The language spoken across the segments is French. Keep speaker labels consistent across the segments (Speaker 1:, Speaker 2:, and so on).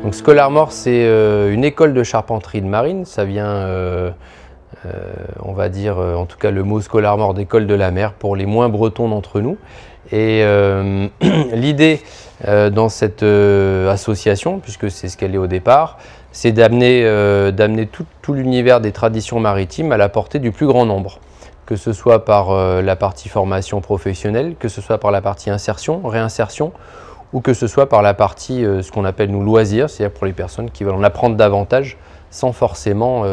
Speaker 1: Donc Scholarmore, c'est une école de charpenterie de marine. Ça vient, on va dire, en tout cas le mot Scholarmore d'école de la mer pour les moins bretons d'entre nous. Et l'idée dans cette association, puisque c'est ce qu'elle est au départ, c'est d'amener tout l'univers des traditions maritimes à la portée du plus grand nombre, que ce soit par la partie formation professionnelle, que ce soit par la partie insertion, réinsertion, ou que ce soit par la partie ce qu'on appelle nous loisirs, c'est-à-dire pour les personnes qui veulent en apprendre davantage sans forcément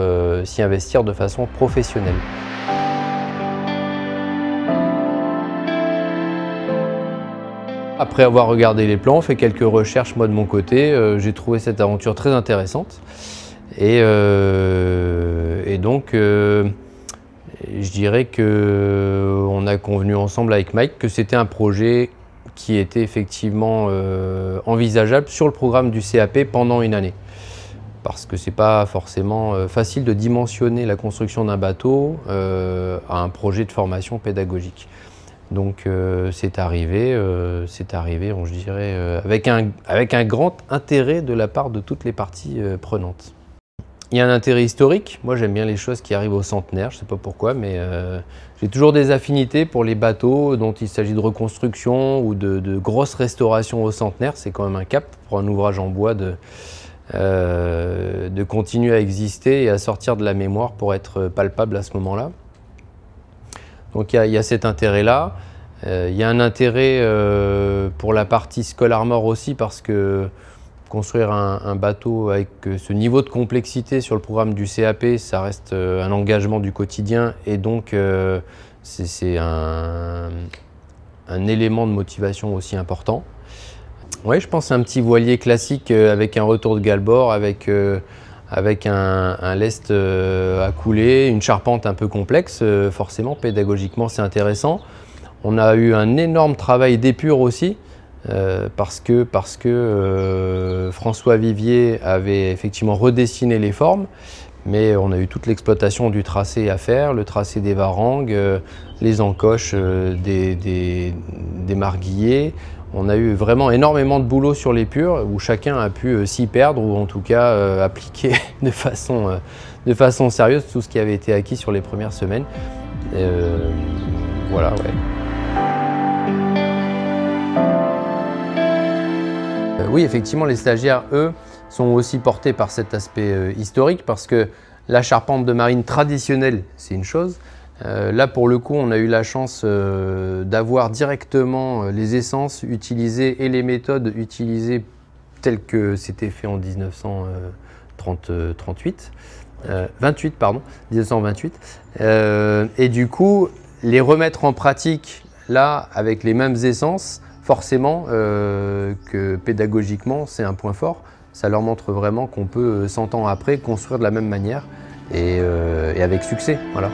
Speaker 1: s'y investir de façon professionnelle. Après avoir regardé les plans, fait quelques recherches moi de mon côté, j'ai trouvé cette aventure très intéressante et donc je dirais qu'on a convenu ensemble avec Mike que c'était un projet qui était effectivement envisageable sur le programme du CAP pendant une année. Parce que ce n'est pas forcément facile de dimensionner la construction d'un bateau à un projet de formation pédagogique. Donc c'est arrivé, je dirais, avec un grand intérêt de la part de toutes les parties prenantes. Il y a un intérêt historique. Moi, j'aime bien les choses qui arrivent au centenaire, je ne sais pas pourquoi, mais j'ai toujours des affinités pour les bateaux dont il s'agit de reconstruction ou de grosses restaurations au centenaire. C'est quand même un cap pour un ouvrage en bois de continuer à exister et à sortir de la mémoire pour être palpable à ce moment-là. Donc il y a cet intérêt-là. Il y a un intérêt pour la partie Scholarmore aussi parce que construire un bateau avec ce niveau de complexité sur le programme du CAP, ça reste un engagement du quotidien et donc c'est un élément de motivation aussi important. Oui, je pense à un petit voilier classique avec un retour de galbord, avec un lest à couler, une charpente un peu complexe, forcément pédagogiquement c'est intéressant. On a eu un énorme travail d'épure aussi, parce que François Vivier avait effectivement redessiné les formes, mais on a eu toute l'exploitation du tracé à faire, le tracé des varangues, les encoches des marguilliers. On a eu vraiment énormément de boulot sur l'épure où chacun a pu s'y perdre ou en tout cas appliquer de façon sérieuse tout ce qui avait été acquis sur les premières semaines. Voilà, ouais. Oui, effectivement, les stagiaires, eux, sont aussi portés par cet aspect historique parce que la charpente de marine traditionnelle, c'est une chose. Là, pour le coup, on a eu la chance d'avoir directement les essences utilisées et les méthodes utilisées telles que c'était fait en 1928, et du coup, les remettre en pratique là avec les mêmes essences, forcément que pédagogiquement, c'est un point fort. Ça leur montre vraiment qu'on peut, 100 ans après, construire de la même manière et avec succès. Voilà.